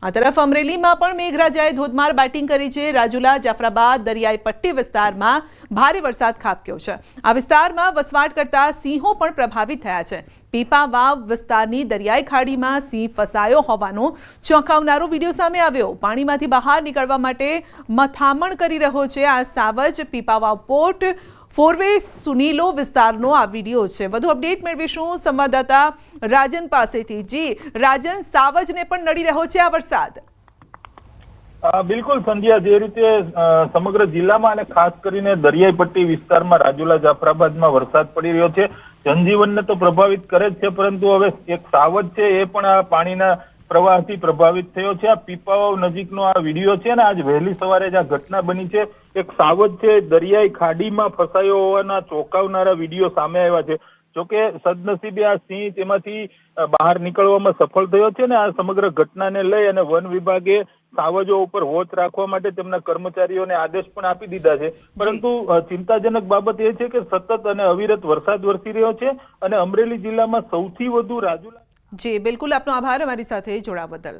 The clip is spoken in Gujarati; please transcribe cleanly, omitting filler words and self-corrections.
આ તરફ અમરેલીમાં પણ મેઘરાજાએ ધોધમાર બેટિંગ કરી છે। રાજુલા જાફરાબાદ દરિયાઈ પટ્ટી વિસ્તારમાં ભારે વરસાદ ખાબક્યો છે। આ વિસ્તારમાં વસવાટ કરતા સિંહો પણ પ્રભાવિત થયા છે। પીપા વાવ વિસ્તારની દરિયાઈ ખાડીમાં સિંહ ફસાયો હોવાનો ચોંકાવનારો વિડીયો સામે આવ્યો। પાણીમાંથી બહાર નીકળવા માટે મથામણ કરી રહ્યો છે આ સાવજ। પીપા વાવ પોર્ટ ફોરવે સુનીલો વિસ્તારનો આ વિડીયો છે। વધુ અપડેટ મેળવીશું સંવાદદાતા રાજન પાસેથી। જી રાજન, સાવજને પણ નડી રહ્યો છે આ વરસાદ? બિલકુલ સંધ્યા, જે રીતે સમગ્ર જિલ્લામાં અને ખાસ કરીને દરિયાઈ પટ્ટી વિસ્તારમાં રાજુલા જાફરાબાદમાં વરસાદ પડી રહ્યો છે, જનજીવનને તો પ્રભાવિત કરે જ છે, પરંતુ હવે એક સાવજ છે એ પણ આ પાણીના પ્રવાહથી પ્રભાવિત થયો છે। આ પીપાવાવ નજીકનો આ વિડીયો છે ને, આજ વહેલી સવારે જ આ ઘટના બની છે। એક સાવજ છે દરિયાઈ ખાડીમાં ફસાયો હોવાના ચોંકાવનારા વિડીયો સામે આવ્યા છે। જોકે સદનસીબે આ સિંહ તેમાંથી બહાર નીકળવામાં સફળ થયો છે ને આ સમગ્ર ઘટનાને લઈ અને વન વિભાગે સાવજો ઉપર વોચ રાખવા માટે તેમના કર્મચારીઓને આદેશ પણ આપી દીધા છે। પરંતુ ચિંતાજનક બાબત એ છે કે સતત અને અવિરત વરસાદ વરસી રહ્યો છે અને અમરેલી જિલ્લામાં સૌથી વધુ રાજુલા। જી બિલકુલ, આપનો આભાર અમારી સાથે જોડાવા બદલ।